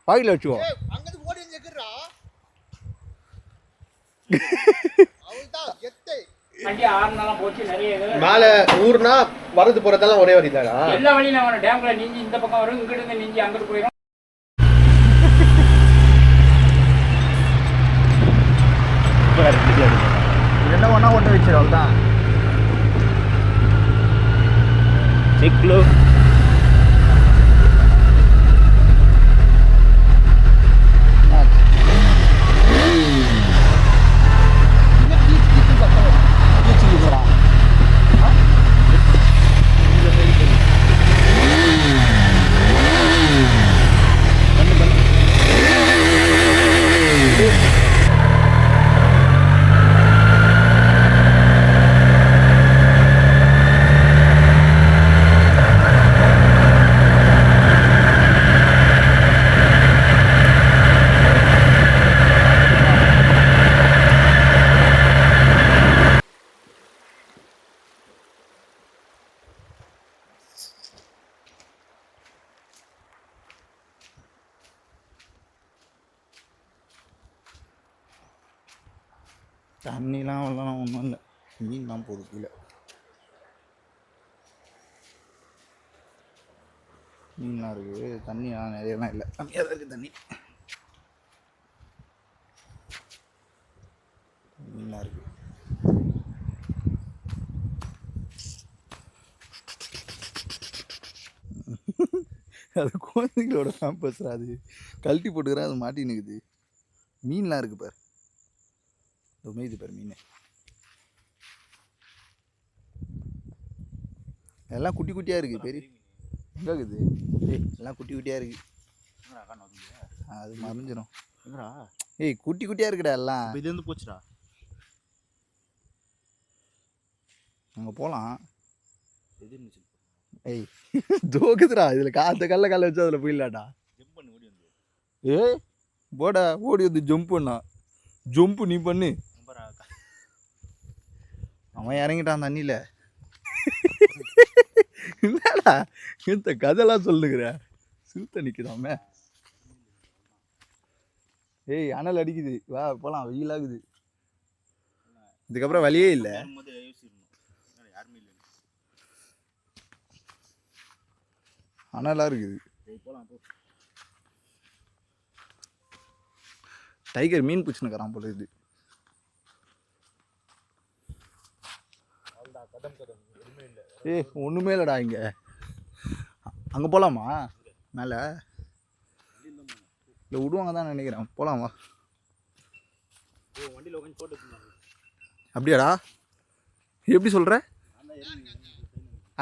பாக்கெட்ல வச்சுக்கோ. மேல ஊர்னா வரது போறதெல்லாம் ஒரே வழிதானா? எல்லா வழியில வரும். டேம்ல நீஞ்சி இந்த பக்கம் வரும், இங்கிட்டு இருந்து நீஞ்சி அங்கிட்டு போயிடும். என்ன ஒன்றா ஒன்று வச்சிடும் தான் சிக்லு. தண்ணிலாம் வரலாம் ஒன்றும் இல்லை, மீன் தான் போகுது கீழே. மீன்லாம் இருக்குது, தண்ணிலாம் நிறையலாம் இல்லை, கம்மியாக தான் இருக்குது தண்ணி. மீன்லாம் இருக்குது. அது குழந்தைங்களோட பேம்பஸ், அது கழட்டி போட்டுக்கிறேன், அது மாட்டி நிற்குது. மீன்லாம் இருக்குது பாரு, மேய்து பாரு மீன். எல்லாம் குட்டி குட்டியாக இருக்குது. பெரிய எங்கே இருக்குது? எல்லாம் குட்டி குட்டியாக இருக்குது. அது மறைஞ்சிடும். ஏய் குட்டி குட்டியாக இருக்குடா எல்லாம். இது வந்து போச்சுடா. அங்கே போகலாம். ஏய் தோக்குதுடா, இதில் அந்த கல்லை வச்சு அதில் போயிடலாடா. ஏய் போடா, ஓடி வந்து ஜம்ப் பண்ணா. ஜம்ப்பு நீ பண்ணு. அவன் இறங்கிட்டான் தண்ணியில். என்னடா இந்த கதைலாம் சொல்லுகிற? சிறுத்தை நிற்குதாமே. ஏய் அனல் அடிக்குது, வா போகலாம், வெயிலாகுது. இதுக்கப்புறம் வழியே இல்லை. அனலாக இருக்குது. டைகர் மீன் பிடிச்சுன்னுக்கிறான் போல இது. ஏ ஒன்றுமே இல்லைடா இங்கே. அங்கே போகலாமா? மேலே இல்லை விடுவாங்க தான் நினைக்கிறேன். போகலாமா? அப்படியாடா? எப்படி சொல்கிற?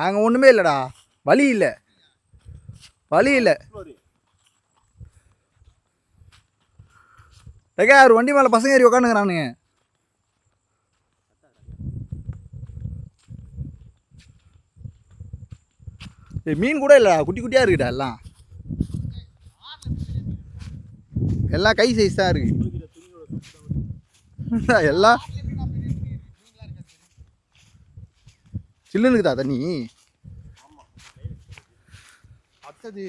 அங்கே ஒன்றுமே இல்லைடா, வழி இல்லை, வழி இல்லை. ஏக்கா ஒரு வண்டி மேலே பசங்க ஏறி உக்காந்துக்கிறானுங்க. மீன் கூட இல்லைடா, குட்டி குட்டியாக இருக்குடா. எல்லாம் எல்லாம் கை சைஸ் தான் இருக்கு. எல்லாம் சில்லுன்னு இருக்குதா தண்ணி? அடுத்தது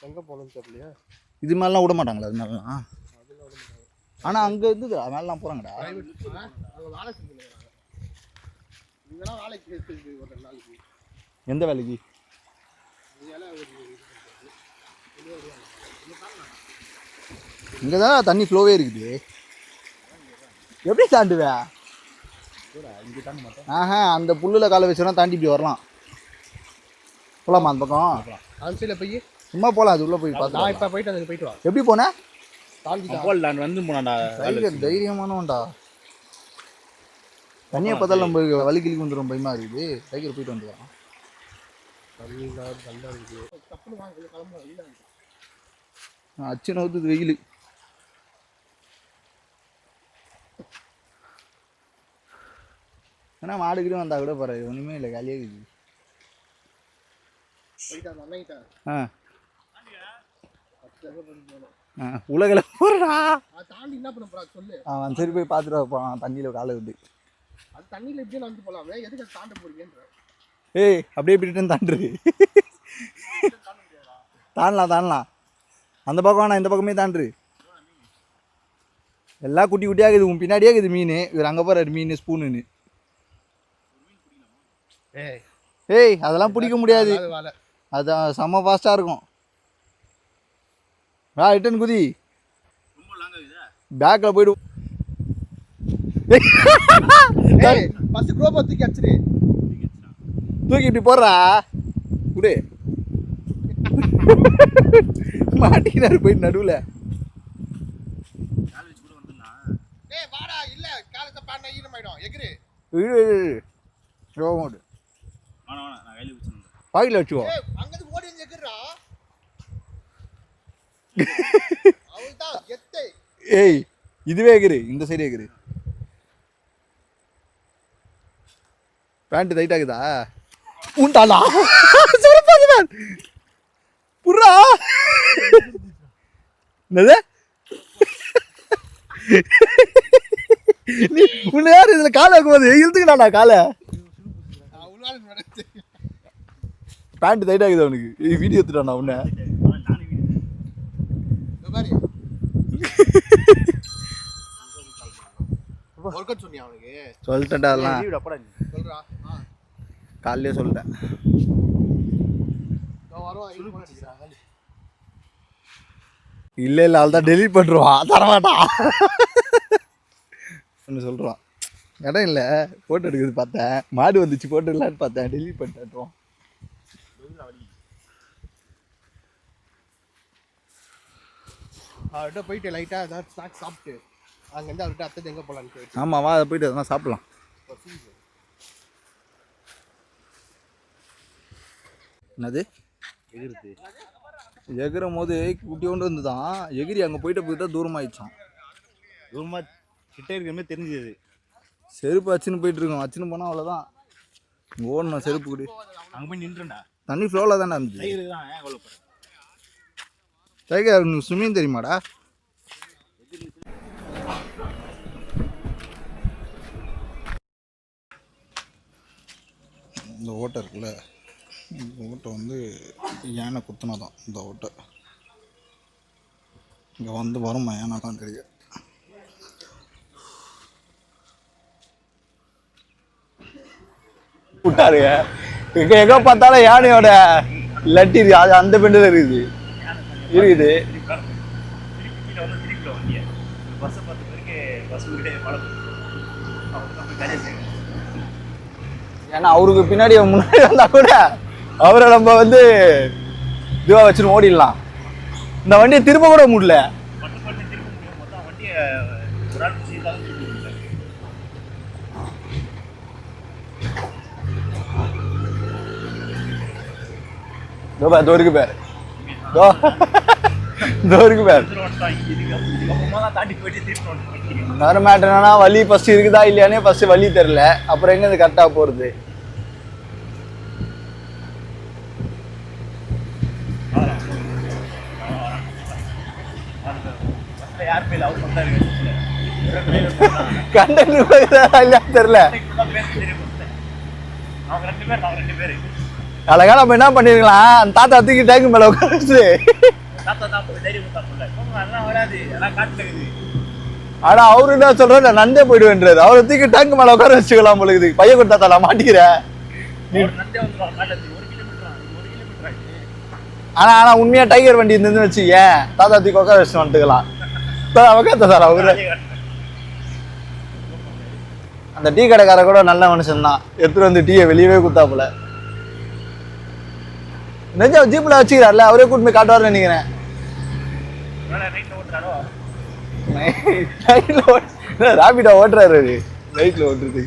எங்கே போகணும்னு தெரியலையா? இது மாதிரிலாம் விட மாட்டாங்களா? அது மாதிரிலாம். ஆனால் அங்கே இருந்தது மேலாம் போகிறாங்கடா. எந்த வேலைக்கு? இங்கே தான் தண்ணி ஃப்ளோவே இருக்குது. எப்படி தாண்டுவே? ஆஹா அந்த புல்லில் காலை வச்சோன்னா தாண்டி இப்படி வரலாம். போகலாமா அந்த பக்கம்? போய் சும்மா போகலாம், அது உள்ளே போய் பார்த்தா. இப்போ போயிட்டு வா. எப்படி போனேன்? வந்து போனாண்டா. தைரியமானவன்டா. தண்ணியை பார்த்தாலும் நம்ம வலி கிளிக்கு வந்துடும், பயமாக இருக்குது. டைகர் போயிட்டு வந்துடலாம். அச்சு நவுத்துது வெயில். ஏன்னா மாடுக்கிட்டு வந்தா கூட போறாரு, ஒன்றுமே இல்லை, காலியாக இருக்குது. உலகில் போறா. அவன் சரி போய் பார்த்துட்டு போகிறான் தண்ணியில் காலை விட்டு. அது தண்ணியில் இப்படியே நடந்து போகலாமே, எதுக்கு தாண்ட போறீங்கன்ற? ஏய் அப்படியே இப்படிட்டு தாண்டுரு. தாண்டலாம் அந்த பக்கம் வேணாம், இந்த பக்கமே தாண்டு. எல்லாம் குட்டி குட்டியாக இருக்குது. உன் பின்னாடியே இருக்குது மீன். இவர் அங்கே போகிறாரு மீன் ஸ்பூனுன்னு. ஏய் அதெல்லாம் பிடிக்க முடியாது. அதான் செம்ம ஃபாஸ்ட்டாக இருக்கும். ரிட்டன் குதி. பேக்கில் போய்டு. தூக்கி இப்படி போடுறா குடு. மாட்டினாரு போயிட்டு நடுவில். பாக்கில் வச்சுக்கோ. ஏய் இதுவே எகிரு, இந்த சைடு எகிரு. பேண்ட் டைட் ஆகுதா? உண்டாளா புறா என்னது? நீ உன்னை யார் இதில் காலை வைக்கும்போது இழுத்துக்கிட்டாடா காலை. பேண்ட் டைட் ஆகுது அவனுக்கு. வீடியோ எடுத்துட்டான் உன்னை. சொல்லிட்டேன்டா அதெல்லாம். காலையிலே சொல்லிட்டேன். இல்லை இல்லை அவள் தான் டெலிட் பண்ணுறான். தரமாட்டான் ஒன்று சொல்கிறான். இடம் இல்லை ஃபோட்டோ எடுக்கிறது பார்த்தேன். மாடு வந்துச்சு ஃபோட்டோ இல்லைன்னு பார்த்தேன். டெலிட் பண்ணிட்டேன். அவர்கிட்ட போயிட்டு லைட்டாக ஏதாவது ஸ்நாக்ஸ் சாப்பிட்டு அங்கேருந்து அவர்கிட்ட அடுத்தது எங்கே போகலான்னு கேட்டு. ஆமாம் வா அதை போயிட்டு அதெல்லாம் சாப்பிட்லாம். என்னது எகிருது? எகிரும் போது குட்டி கொண்டு வந்து தான் எகிரி அங்கே போயிட்டு போய் தான் தூரமாகிடுச்சான். தூரமாக கிட்டே இருக்கிறமே தெரிஞ்சது. செருப்பு வச்சுன்னு போயிட்டு இருக்கோம். வச்சுன்னு போனால் அவ்வளோதான். இங்கே ஓடணும் செருப்பு கூடி. அங்கே போய் நின்றுண்டா. தண்ணி ஃப்ளோவில் தானே இருந்துச்சு. டைகர் உனக்கு ஸ்விம்மிங் தெரியுமாடா? இந்த ஓட்டை இருக்குல்ல, இந்த ஓட்டை வந்து யானை குத்துனா தான் இந்த ஓட்டை இங்கே வந்து வருமா யானை தான் தெரியும். விட்டாருங்க எங்கே எங்கே பார்த்தாலும் யானையோட லட்டி இருக்கு. அது அந்த பெண்டில் இருக்குது. ஏன்னா அவருக்கு பின்னாடி முன்னாடி வந்தா கூட அவரை நம்ம வந்து இதுவாக வச்சுன்னு ஓடிடலாம். இந்த வண்டியை திரும்ப கூட முடியல. தோருக்கு பேர் தோருக்கு பேர் வேற மேட்டர் என்னன்னா வலி ஃபர்ஸ்ட் இருக்குதா இல்லையானே ஃபர்ஸ்ட் வலி தெரியல. அப்புறம் எங்க இது கரெக்டா போறது? கண்டக்டர் தெரியல. அழகா நம்ம என்ன பண்ணிருக்கலாம், அந்த தாத்தா தூக்கி டேங்கு மேல உட்காந்து. ஆனா அவரு என்ன சொல்றாரு, நான் நந்தே போயிடுவேன்றாரு. அவரை தூக்கி டேங்கு மேல உட்கார வச்சுக்கலாம் போல. பையன் கொடுத்தா தாத்தா மாட்டிக்கிற. ஆனா ஆனா உண்மையா டைகர் வண்டி இருந்துன்னு வச்சு ஏன் தாத்தா தூக்கி உட்கார வச்சு வந்துக்கலாம். சார் அவரு அந்த டீ கடைக்கார கூட நல்ல மனுஷன் தான். எடுத்துட்டு வந்து டீயை வெளியவே குத்தா போல. நிஜம் ஜீப்ல வச்சுக்கிறாருல, அவரே கூட்டு போய் காட்டுவார்னு நினைக்கிறேன். ராபிடா ஓட்டுறாரு நைட்ல ஓட்டுறது.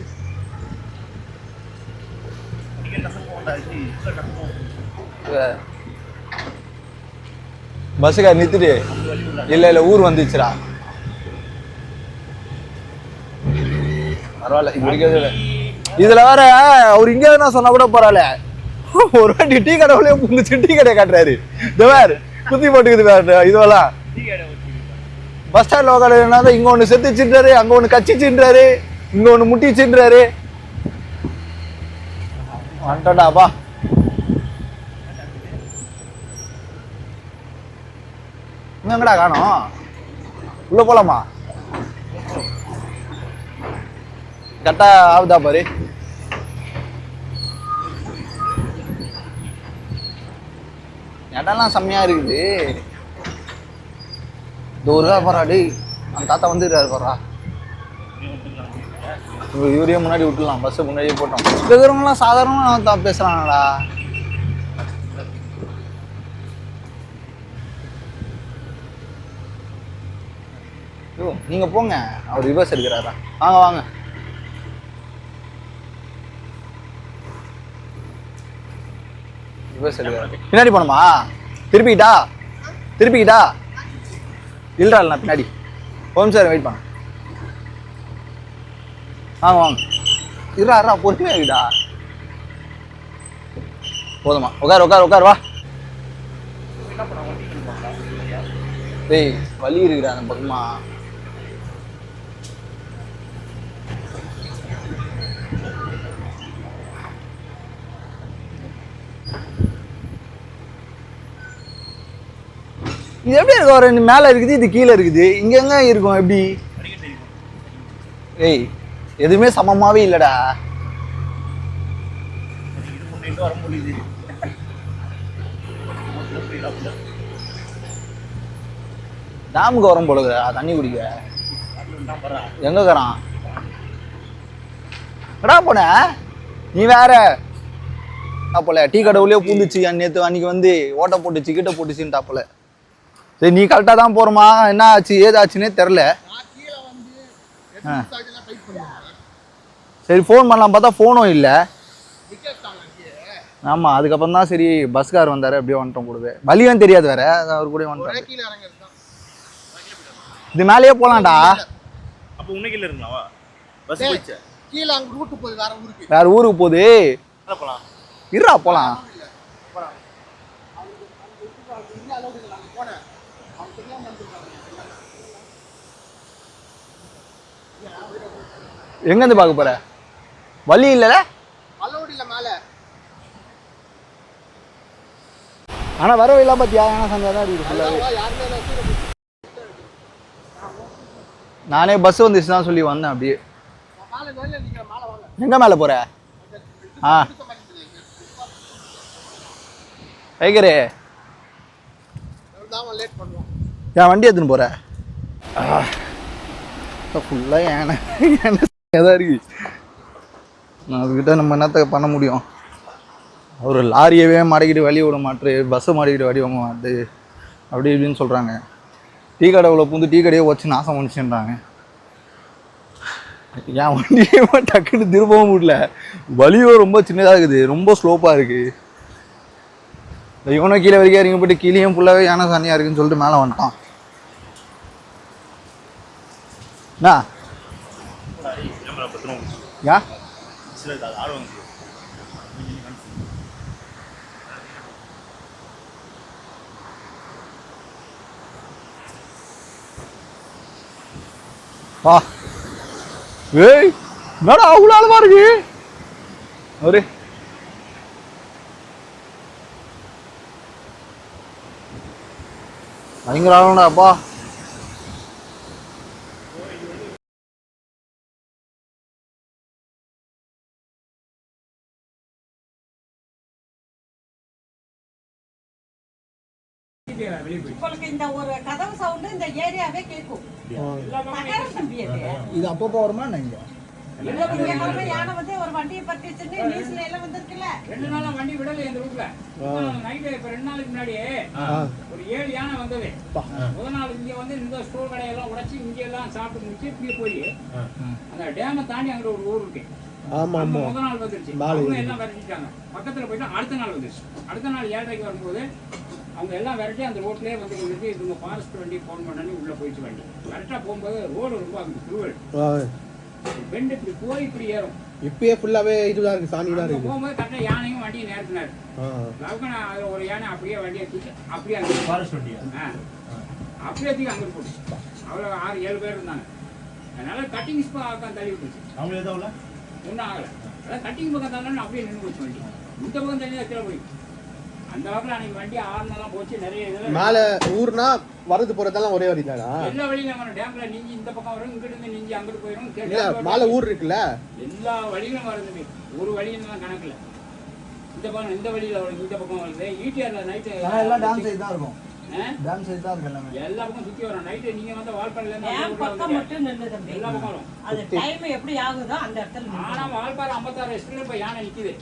பஸ்ஸுக்கார நிறுத்திட்டு இல்ல இல்ல ஊர் வந்துச்சுடா. பரவாயில்ல இது வரைக்கும் இல்லை. இதுல வேற அவர் இங்க என்ன சொன்னா கூட பரவாயில்ல. ஒரு வாட்டி டீ கடை புரிஞ்சு டீ கடையை காட்டுறாரு. இதுவார் குத்தி போட்டுக்குது வேற இதுவெல்லாம். பஸ் ஸ்டாண்ட்ல உட்காந்து இங்க ஒண்ணு செத்துச்சுன்றாரு, அங்க ஒண்ணு கச்சிச்சுன்றாரு, இங்க ஒண்ணு முட்டிச்சுன்றாரு. வந்துட்டாப்பா. இன்னும் எங்கடா காணோம்? உள்ள போலாமா? கரெக்டா ஆகுதா பாரு. இடம்லாம் செம்மையா இருக்குது. இந்த ஒரு ரூபா போறா டேய். அந்த தாத்தா வந்துடுறாரு போறா. இவரையே முன்னாடி விட்டுலாம், பஸ் முன்னாடியே போட்டோம். இங்க இருக்கிறவங்கலாம் சாதாரணமா பேசுறாங்கடா. ஐயோ நீங்க போங்க, அவர் ரிவர்ஸ் எடுக்கிறாரா? வாங்க வாங்க. ரிவர்ஸ் எடுக்கிறாரு. பின்னாடி போனோமா? திருப்பிக்கிட்டா இல்லடா நான் பின்னாடி. ஓம் சார் வெயிட் பண்ண. வாங்க இருடா பொறுமையா இருக்குடா. போதுமா? உட்கார் வா. டேய் வலி இருக்குடா அந்த பக்கமா. இது எப்படி இருக்கும்? ஒரு மேல இருக்குது, இது கீழே இருக்குது. இங்க எங்க இருக்கும்? எப்படி? ஏய் எதுவுமே சமமாவே இல்லடா. டேமுக்கு வரும் போலுதா தண்ணி குடிக்க. எங்க இருக்கிறான்? எடா போன நீ வேற போல டீ கடை உள்ளே பூந்துச்சு. நேற்று அன்னைக்கு வந்து ஓட்ட போட்டுச்சு, கிட்ட போட்டுச்சுன்னு டாப்பல. சரி நீ கரெக்டாக தான் போகிறோமா? என்ன ஆச்சு ஏதாச்சுன்னே தெரில. சரி ஃபோன் பண்ணலாம் பார்த்தா ஃபோனும் இல்லை. ஆமாம் அதுக்கப்புறம் தான் சரி பஸ்கார் வந்தார், அப்படியே வந்துட்டோம். கூடவே வலியும் தெரியாது வேற, அவர் கூட வந்துட்டோம். இது மேலேயே போகலாம்டா. அப்போ உன்னை கீழே இருந்தாவா? பஸ் போயிடுச்சு கீழே அங்கே ரூட்டு போகுது, வேற ஊருக்கு போகுது. போகலாம் இருடா போகலாம். எங்கேருந்து பார்க்க போற? வழி இல்லைல்ல? ஆனால் வரவே இல்லை பார்த்தியா? ஏன்னா சந்தை தான் இருக்குது ஃபுல்லாகவே. நானே பஸ் வந்துச்சு தான் சொல்லி வந்தேன் அப்படியே. எங்கே மேலே போகிற? வைக்கிறே என் வண்டி எடுத்துன்னு போகிற? ஃபுல்லாக ஏன்னா தான் இருக்கு. அதுக்கிட்ட நம்ம என்னத்த பண்ண முடியும்? ஒரு லாரியவே மடக்கிட்டு வழி விட மாட்டேரு, பஸ்ஸை மடக்கிட்டு வழி வாங்க மாட்டு அப்படி இப்படின்னு சொல்கிறாங்க. டீ கடை உள்ள பூந்து டீ கடையை வச்சு நாசம் பண்ணிச்சுன்றாங்க. என் வண்டியே டக்குன்னு திரும்பவும் முடியல. வலியும் ரொம்ப சின்னதாக இருக்குது, ரொம்ப ஸ்லோப்பாக இருக்குது. இவனும் கீழே வரைக்கும் இறங்கி போய்ட்டு கீழேயும் ஃபுல்லாகவே யானை சாணியாக இருக்குன்னு சொல்லிட்டு மேலே வந்துட்டான். என்ன யா வா. ஏய் என்னடா அவ்வளோ அளவா இருக்கு அவரு? பயங்கர ஆளுடாப்பா. இந்த ஒரு கதவு சவுண்ட் இந்த ஏரியாவே கேட்கும். இது அப்பப்போ வருமா? நீங்க யானை வந்து ஒரு வண்டியை பற்றிச்சுன்னு நியூஸ்ல எல்லாம் வந்திருக்குல்ல. 2 நாளா வண்டி விடல இந்த ரூட்ல. நைட் இப்ப 2 நாளுக்கு முன்னாடி ஒரு 7 யானை வந்தது. முதல் நாள் இங்க வந்து இந்த ஸ்டோர் கடையெல்லாம் உடைச்சு இங்க எல்லாம் சாப்பிட்டு முடிச்சு இப்படியே போய் அந்த டேமை தாண்டி அங்க ஒரு ஊர் இருக்கு. முதல் நாள் வந்துருச்சு, அவங்க எல்லாம் விரட்டிட்டாங்க. பக்கத்துல போயிட்டு அடுத்த நாள் வந்துருச்சு. அடுத்த நாள் 7:30 வரும்போது அவங்க எல்லாம் விரட்டி அந்த ரோட்லயே வந்து நிறுத்தி இவங்க ஃபாரஸ்ட் வண்டி ஃபோன் பண்ணி உள்ள போயிடுச்சு. வண்டி கரெக்டா போகும்போது ரோடு ரொம்ப குருவல் பெண்டு இப்படி போய் இப்படி ஏறும். இப்பயே ஃபுல்லாவே இதுதான் இருக்கு, சாணி தான் இருக்கு. போகும்போது கரெக்டா யானையும் வண்டியை நேரத்தினாரு. லவுக்கனா அதுல ஒரு யானை அப்படியே வண்டியை தூக்கி அப்படியே அங்கே ஃபாரஸ்ட் வண்டியா அப்படியே தூக்கி அங்கே போட்டு அவ்வளோ 6-7 பேர் இருந்தாங்க. அதனால கட்டிங் பக்கம் தள்ளி விட்டுச்சு. அவங்க எதாவது ஒன்றும் ஆகலை. அதான் கட்டிங் பக்கம் தள்ளி அப்படியே நின்று போச்சு வண்டி. இந்த பக்கம் தள்ளி தான் கீழே போய் அந்த வாக்கில் அன்னைக்கு வண்டி ஆறுனெல்லாம் போச்சு நிறைய இதுல மேல ஊர்னா வரது போறதெல்லாம் ஒரே வழி தானா? எல்லா வழியிலும் வரும். டேம்ல நீஞ்சி இந்த பக்கம் வரும், இங்கிட்டு இருந்து நீஞ்சி அங்கிட்டு போயிடும். இல்ல மேல ஊர் இருக்குல்ல, எல்லா வழியிலும் வருது. ஒரு வழியிலாம் கணக்குல இந்த பக்கம் இந்த வழியில வரும், இந்த பக்கம் வருது. ஈட்டிஆர்ல நைட்டு எல்லாம் டேம் சைடு தான் இருக்கும். டேம் சைடு தான் இருக்கும் எல்லாமே. எல்லா பக்கம் சுத்தி வரும். நைட்டு நீங்க வந்து வால்பாறையில என் பக்கம் மட்டும் நின்று தம்பி. எல்லா பக்கம் வரும். அது டைம் எப்படி ஆகுதோ அந்த இடத்துல நின்னு. ஆனா வால்பாறை 56 எஸ்ட்ல இப்ப யானை நிக்குது.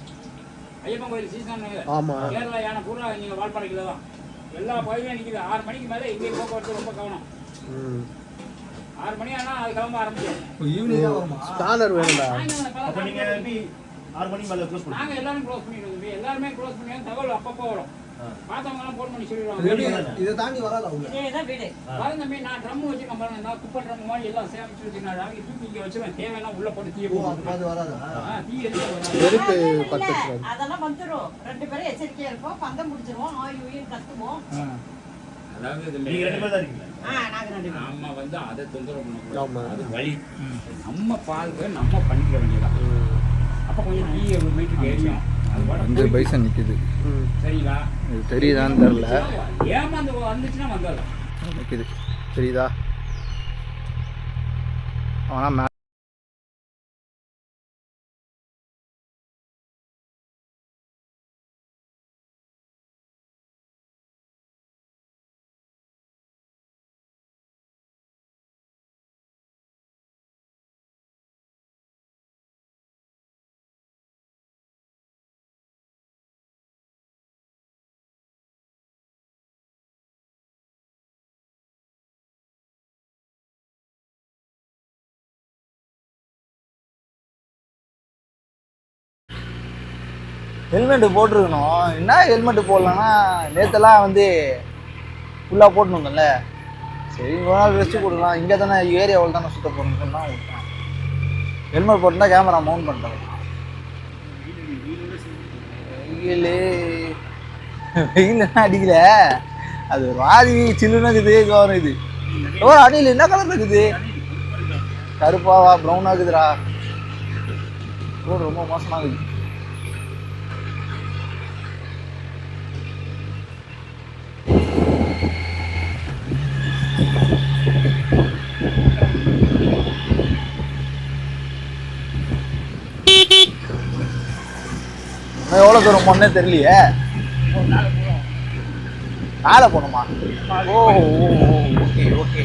ஐயப்பன் கோயில் சீசன் ஆமா கேரளா யானை பூரா நீங்க வால்பாறைக்குள்ள தான் எல்லா பகுதியும் நிக்குது. 6 மணிக்கு மேல இங்கே போக்குவரத்து ரொம்ப கவனம். 6 மணி ஆனா அது கிளம்ப ஆரம்பிச்சிடும். ஈவினிங் தான் வருமா? ஸ்கானர் வேணும்டா. அப்ப நீங்க எப்படி 6 மணி மேல க்ளோஸ் பண்ணுங்க? நாங்க எல்லாரும் க்ளோஸ் பண்ணிடுவோம். எல்லாருமே க்ளோஸ் பண்ணி தகவல் அப்பப்போ வரும். பார்த்தவங்க எல்லாம் ஃபோன் பண்ணி சொல்லிடுவாங்க. இதை தாண்டி வராது அவங்க. இதேதான் வீடு. பாருங்க தம்பி, நான் ட்ரம் வச்சுக்கேன் பாருங்க. நான் குப்பை ட்ரம் மாதிரி எல்லாம் சேமிச்சு வச்சுருக்கேன். அவங்க தூக்கி இங்கே வச்சுருவேன். தேவைன்னா உள்ள போட்டு தீய போகும். அது வராது. தீ எதுவும் வராது. நெருப்பு இல்ல, பத்துச்சு. அதெல்லாம் வந்துரும். 2 பேரும் எச்சரிக்கையா இருப்போம். பந்தம் முடிச்சிருவோம். ஆயுயும் கத்துவோம். அதாவது நீங்க 2 பேர் தான் இருக்கீங்க. நாங்க 2 பேரும். நம்ம வந்து அதை தொந்தரவு பண்ணக்கூடாது. ஆமா. அது வழி. நம்ம பால்க நம்ம பண்ணிக்க வேண்டியதான். அப்போ கொஞ்சம் தீய மீட்டுக்கு எரியும். அது வந்து பைசன் நிக்குது. சரிங்களா? இது தெரியுதான்னு தெரியல. ஏமாந்து வந்துச்சுன்னா வந்துடலாம். நிக்குது. தெரியுதா? அவனா ஹெல்மெட்டு போட்டிருக்கணும். என்ன ஹெல்மெட்டு போடலன்னா நேற்றுலாம் வந்து ஃபுல்லாக போட்டுன்னு வந்தோம்ல. சரி ஒரு நாள் ரெஸ்ட்டு கொடுக்கலாம். இங்கே தானே ஏரியாவில் தானே சுத்த போகணும்னு சொன்னால் விட்டேன். ஹெல்மெட் போட்டுனா கேமரா மவுண்ட் பண்ணிட்டேன். வெயில் அடிக்கல, அது வாதி சில்லுன்னு இருக்குது. கவனம் இது அடியில் என்ன கலர் இருக்குது? கருப்பாவா ப்ரௌன் ஆகுதுடா. ரோடு ரொம்ப மோசமாகுது. எவ்வளோ தூரம் போனே தெரியலையே. மேலே போகணுமா? ஓ ஓகே ஓகே.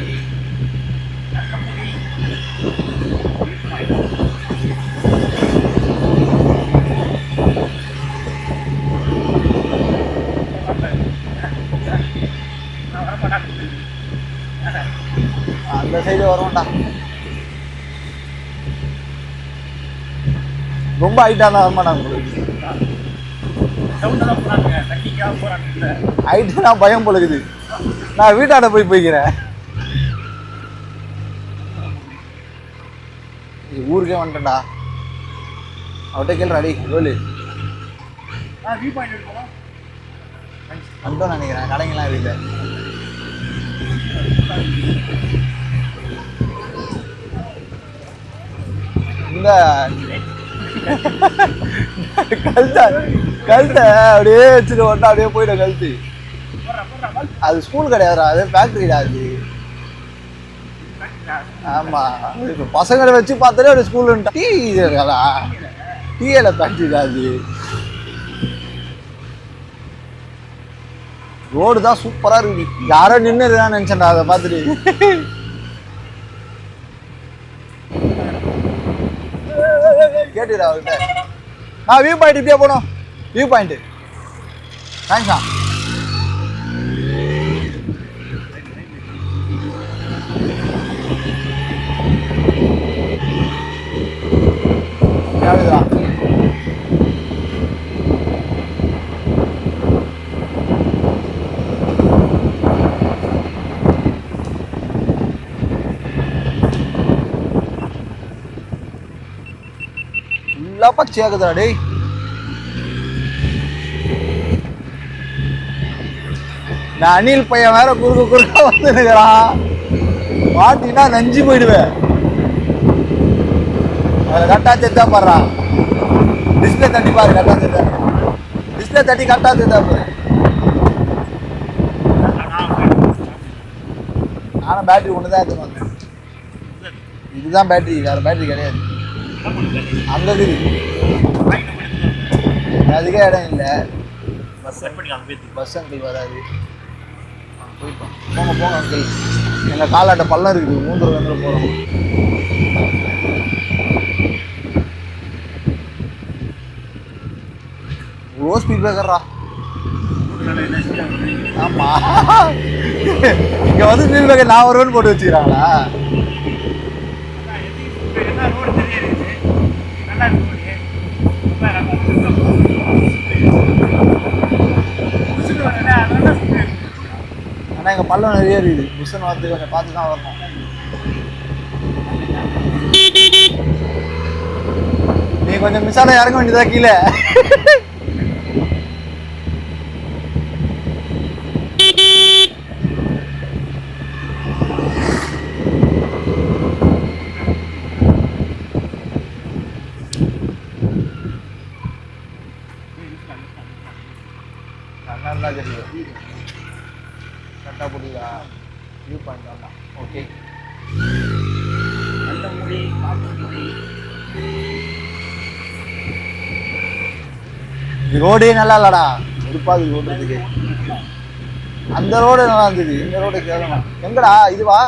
அந்த சைடு வருவோம்டா. ரொம்ப ஹைட்டாக தான் வரமாட்டாங்க. ஹைட்டு நான் பயம் பொழுகுது. நான் வீட்டாண்ட போய்க்கிறேன். ஊருக்கே வந்துட்டேன்டா. அவட்ட கேள்றா அடி கோலு வந்துட்டோம் நினைக்கிறேன். கடைங்கெல்லாம் இருக்குது. இந்த கழுத்தை அப்படியே வச்சுட்டு ஓட்டா அப்படியே போயிடும் கழுத்து. அது ஸ்கூல் கிடையாதுடா, அது ஃபேக்ட்ரிடா அது. ஆமா, இப்போ பசங்களை வச்சு பார்த்தாலே ஒரு ஸ்கூல் டீ டீயில ஃபேக்ட்ரிடா அது. ரோடு தான் சூப்பரா இருக்கு. யாரோ நின்னுதான் நினைச்சேன்டா அதை பார்த்துட்டு. கேட்டுடா அவர்கிட்ட. நான் வியூ பாயிண்ட் இப்படியே போனோம். வியூ பாயிண்ட் தேங்க்ஸா. ஃபுல்லாக பச்சையாகுதுடா டேய். நான் அணில் பையன் வேற குறுக்க வந்துருக்கிறான். மாட்டினா நஞ்சு போயிடுவேன். அதில் கரெக்டாக தெரிஞ்சா பாடுறான். டிஸ்பிளே தட்டி பாரு, கரெக்டாக தெரிஞ்சா. டிஸ்பிளே தட்டி கரெக்டாக தெரிஞ்சா பாரு. நானும் பேட்டரி ஒன்று தான் எடுத்துன்னு வந்தேன். இதுதான் பேட்டரி, வேறு பேட்டரி கிடையாது. அந்த இது அதுக்கே இடம் இல்லை. பஸ் அங்கிள் வராது. போய்ப்போம். போங்க போங்க அங்கிள். எங்கள் காலாட்ட பள்ளம் இருக்குது, மூன்று வந்து போகிறோம். இவ்வளோ ஸ்பீட் பிரேக்கர்ரா. ஆமா, இங்க வந்து ஸ்பீட் பிரேக்கர் நான் வருவேன்னு போட்டு வச்சுக்கிறாங்களா? ஆனால் எங்கள் பள்ளம் நிறைய இருக்குது. புஷன் வரது கொஞ்சம் பார்த்து தான் வரணும். நீ கொஞ்சம் மிஸ்ஸால இறங்க வேண்டியதா கீழே. நல்லா தெரியும். கரெக்டாக புரியுதா? வியூ பாயிண்ட் வரலாம். ஓகே. ரோடே நல்லா இல்லடா. வெறுப்பாது ஓட்டுறதுக்கு. அந்த ரோடு நல்லா இருந்தது, இந்த ரோடு கேட்கணும். எங்கடா இதுவா?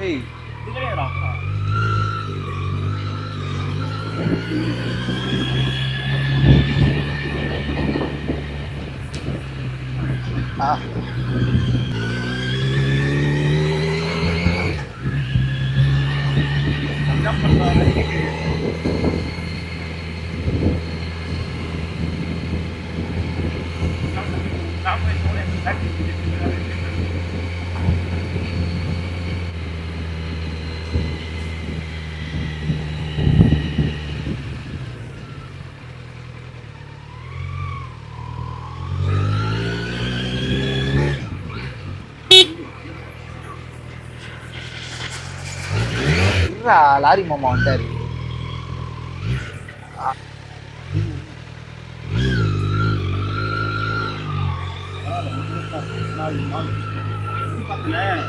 ஏய் ஆ லாரி மாமா வந்துட்டாரு.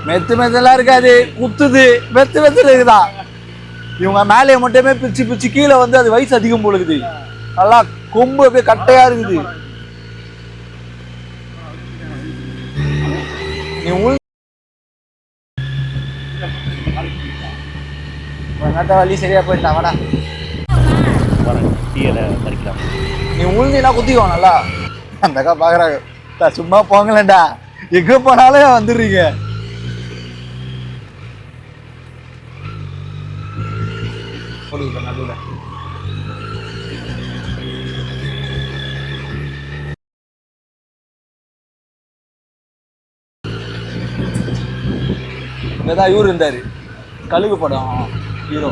மெத்து மெத்தெல்லாம் இருக்காது, குத்துது. மெத்து மெத்துல இருக்குதா? இவங்க மேலே மட்டுமே பிரிச்சு பிரிச்சு கீழே வந்து அது வயசு அதிகம் போல இருக்குது. நல்லா கொம்பு அப்படியே கட்டையா இருக்குது. நீ உள்நட்ட வலி சரியா போயிட்டா வாடா. நீ உளுந்தினா குத்திக்கோ நல்லா. அந்த அக்கா பாக்குறாங்க, சும்மா போங்களேன்டா, எங்க போனாலும் வந்துடுறீங்க. நடுவில் இங்கதான் இவரு இருந்தாரு, கழுகு படம் ஹீரோ.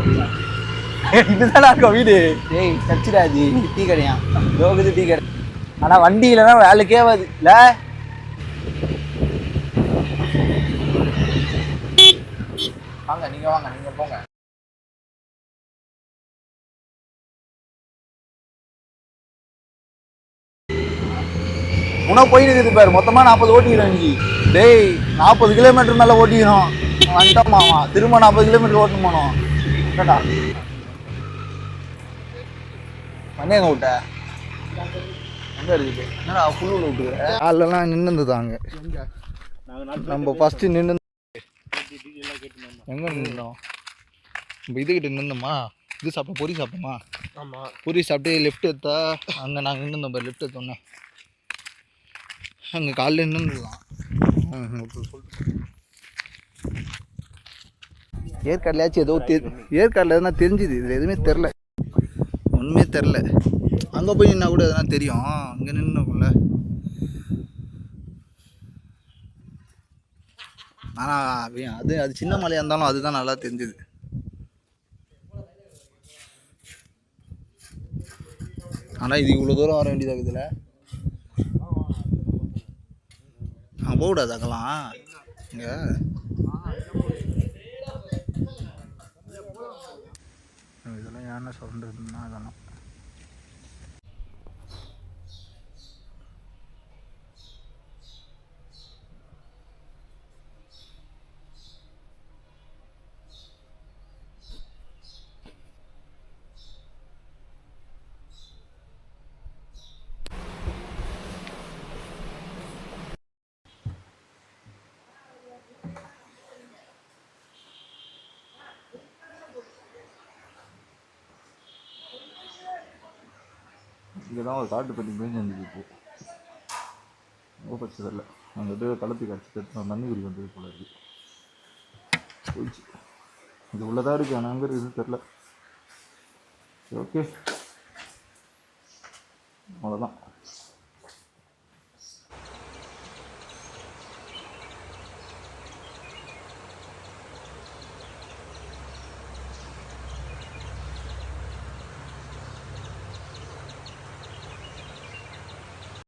இதுதானா இருக்கா வீடு? ஏய் கச்சிடாது, டீ கடையா லோகுது டீ கடை. ஆனா வண்டி இல்லைன்னா வேலைக்கே ஆகாது இல்ல. வாங்க நீங்க, வாங்க நீங்க போங்க. உனக்கு போயிட்டு இருக்குது பாரு, மொத்தமா 40 ஓட்டிக்கிறோம் இன்னைக்கு. டேய் 40 கிலோமீட்டர் மேல ஓட்டிக்கிறோம். வந்துட்டோமாவா, திரும்ப 40 கிலோமீட்டர் ஓட்டணும் போனோம். என்னடா வண்டி எங்க விட்ட? எங்க இருக்குது? என்னடா புல்லு விட்டுக்கிற? ஆளெல்லாம் நின்றுதாங்க. நம்ம ஃபர்ஸ்ட் நின்று எங்க நின்றோம்? நம்ம இதுகிட்ட நின்றோமா? இது சாப்பிட்டோம், பொரி சாப்பிட்டோமா? ஆமாம், பொரி சாப்பிட்டு லெஃப்ட் எடுத்தா அங்கே நாங்கள் நின்றுந்தோம் பாரு. லெஃப்ட் எடுத்தோன்னே அங்கே காலையில் நின்றுதான். ஏற்காடுலையாச்சும் ஏதோ ஏற்காடில் எதுனா தெரிஞ்சுது, இதில் எதுவுமே தெரில, ஒன்றுமே தெரில. அங்கே போய் நின்னா கூட எதனா தெரியும், இங்கே நின்றுக்குள்ள. ஆனால் அது சின்ன மலையாக இருந்தாலும் அதுதான் நல்லா தெரிஞ்சுது. ஆனால் இது இவ்வளோ தூரம் வர வேண்டியதாக இருக்குதுல்ல. போகக்கூடாது அங்கெல்லாம். இங்கே இதெல்லாம் யானை சவுண்டு இருக்குதுன்னா அதெல்லாம் இங்கே தான் ஒரு காட்டு பண்ணி மேய்ஞ்சி வந்துச்சு இப்போ ரொம்ப பச்சை இல்லை அங்கிட்ட கலத்தி கடிச்சிட்டு தண்ணி குடி வந்தது போல இருக்கு போயிடுச்சு இது உள்ளதாக இருக்குது ஆனால் அங்கே இருக்குது தெரில ஓகே அவ்வளோதான்